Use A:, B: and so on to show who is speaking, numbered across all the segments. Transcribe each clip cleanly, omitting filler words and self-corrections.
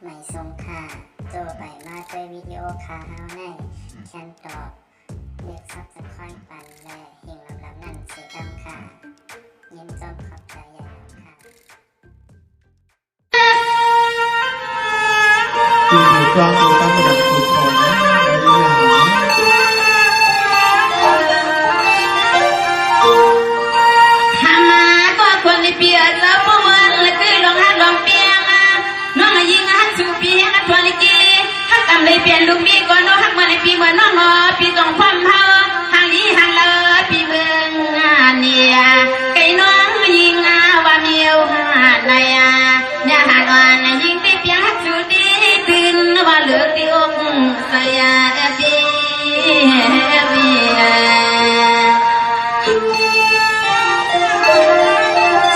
A: ไม่ทรงค่าโจไปมาด้วยวิดีโอคาเฮาในแคนตอบเรียกซับสไครป์ปันและหิ่งลำนั่นเสียดำค่ะยิ้มจอมขอบใจใหญ่ค่ะ
B: ที่ถูกต้องถูกต้องระดับถูกของในอย่าง
C: หามาก็คนในเปียเจ้าพวกมันละคือลงหักลงเปียงน้องยิงหักสูปีหักทวนลิกีหักกำเลยเปลี่ยนลูกมีก่อนน้องหักมาในปีเหมือนน้องหอปีต้องความเฮาห่างนี้ห่างเลอปีเมืองเนี่ยไก่น้องยิงว่าเมียวหาในเนี่ยหากวันยิงตีเปียหักสูดีตื่นว่าเหลือที่อกใส่ปี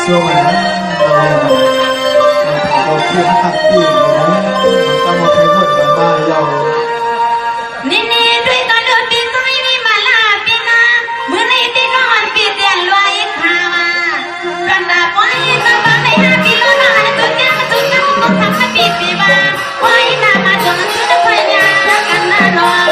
B: ช่วงนั้นเราเพียงขัดปีนนะต้องมาใช้ผลกันบ้างเรา
C: นี่ด้วยตอนเดือนปีก็ไม่มีมาลาปีนาเมื่อในที่นอนปีเตียนรวยข่าวกันตาปอยมาบ้านในหาปีโลนาจุดยังต้องทำให้ปีปีบ้าปอยนามาจนชุดพยากันน่านอน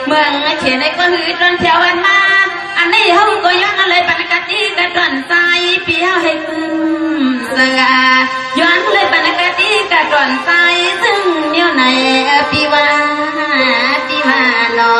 C: เมืองเขียนในก็หืดร้อนเที่ยววันมาอันนี้ห้องก็ย้อนอะไรปนกติกระดอนใจเปียวให้พึ่งสกาย้อนเลยปนกติกระดอนใจซึ่งเดี๋ยวไหนปีวาลอ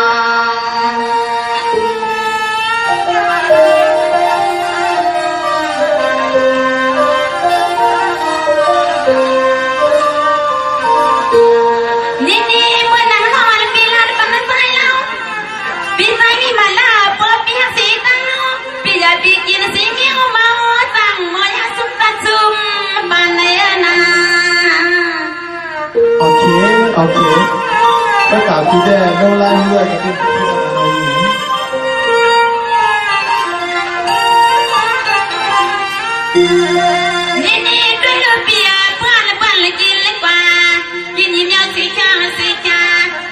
B: โอเคก็กล่าวที่ได้โนไลน์ด้วยกับที่พูดกับเรา
C: นี่ด้วยลูกเปียเพื่อนเลยกินเลยกว่ากินยิ้มยาวสีชา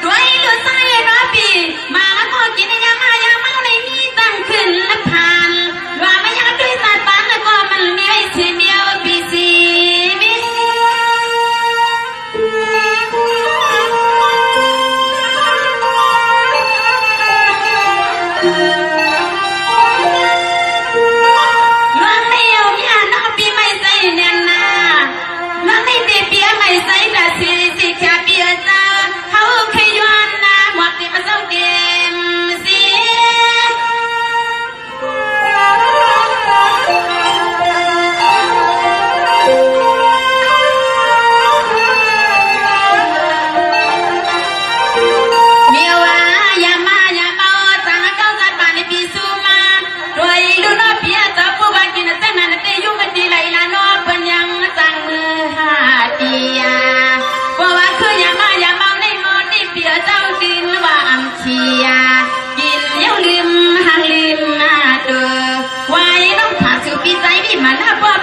C: ด้วยลูกสายรอปีมาพอกินยาเมาในนี้ตั้งขึ้นและผ่านว่าไม่ยากด้วยสายปานเลยก็มันมีไว้ทีเดียวปีสี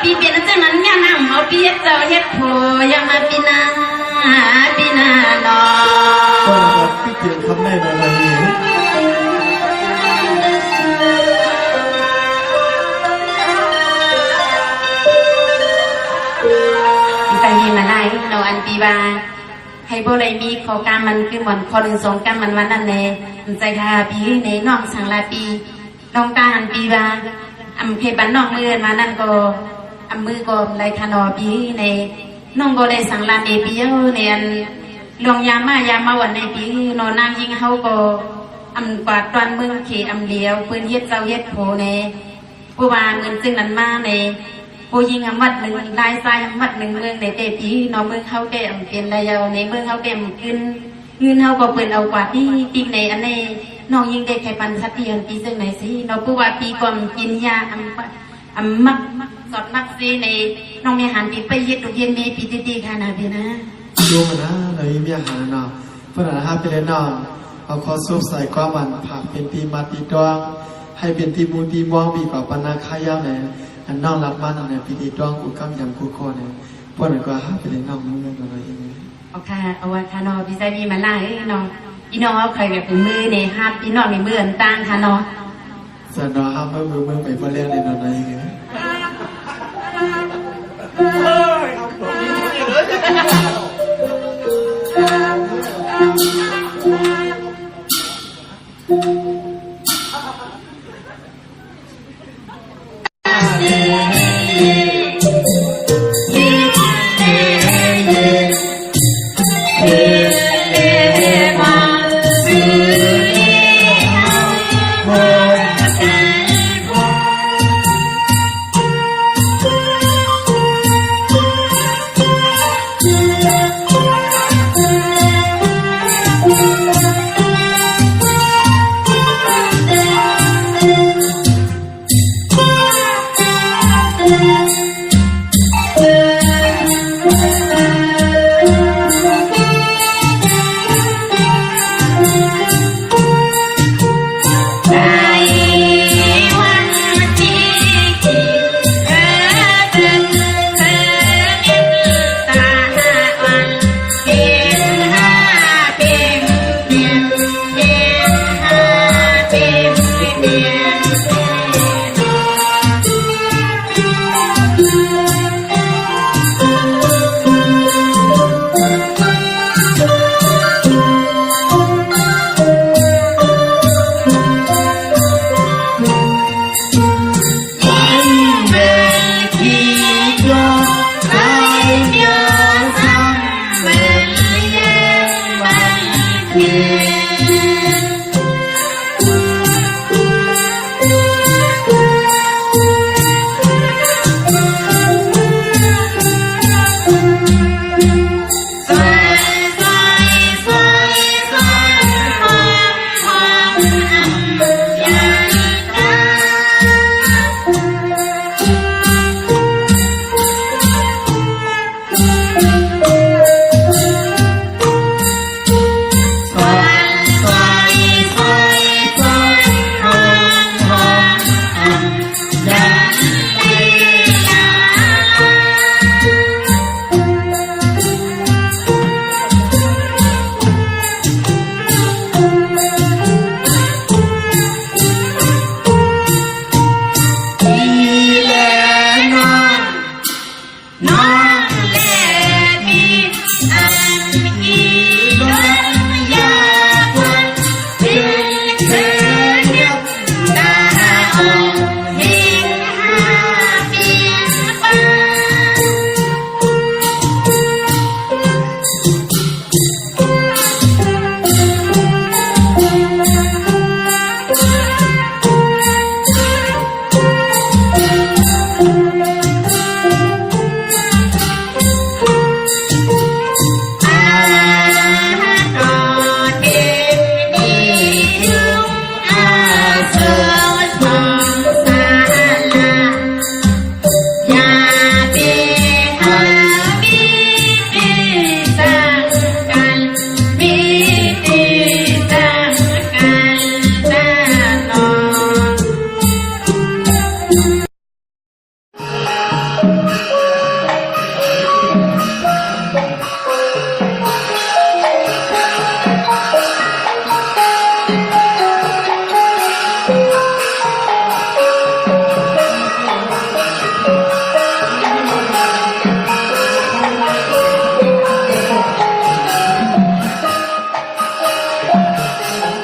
C: ปีเปลี่ยนเจ้านั้นเนี่ยนำเอาเปียเจ้าเฮ็ดโผยังมาปีนาหนอ
B: ก็นะครับพี่เกียรติทำได้ในวันนี้
C: เ มีมาไล่เราอันปีบาให้โบเลยมีขอการมันคือเหมือนขอหนึ่งสองการมันวันนั้นเลยใจคาปีในน้องสังลาปีน้องตาอันปีบาอำเพบันน้องมือมานั่นก็อำมือก็ไรคานอปีในน้องก็เลยสังลาในปีในอันลงยามาวันในปีนอนนางยิงเขาก็อำกวาดตอนเมืองเขอำเลี้ยวปืนเย็ดเจ้าเย็ดโผในผู้วานเงินซึ่งนั้นมาในผู้ยิงอำมัดหนึ่งลายทรายอำมัดหนึ่งเมืองในเตปีน้องเมืองเขาแก่อำเปลี่ยนลายในเมืองเขาแก่ขึ้นเงินเขาก็เปิดเอากวาดที่ปีในอันในน้องยิงได้แค่ปันสักเทียนปีซึ่งไหนสิน้องผู้ว่าปีก่อนกินยาอำมักสอดมักซีในน้องมีอาหารปีไปเย็ดตุกเย็นมีปีตีขนาดนี้นะ
B: ดูมันนะเรามีอาหารเนาะเพื่อนห้าไปเลยนอนเอาคอซุปใส่ก้อนมันผักเป็นตีมาตีดวงให้เป็นตีมูตีมองบีกว่าปนาคายาวเนี่ยอันน้องรับมันเนี่ยปีตีดวงกูกำยำกูโคเนี่ยพวกนั้นก็ห้าไปเลยน้องมืออะไรอย่างเงี้ย
C: โอเคเอาไว้ค่ะน้องพี่ใจดีมาไล่น้องอีน้องเอาใครแบบมือเนี่ยห้าพี่น้องในมืออันตั้งค่ะน้อง
B: ส่วนน้องห้ามมือไปพอเลี้ยงเลยน้องอะไรอย่างเงี้ย
C: เ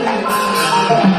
B: Thank you.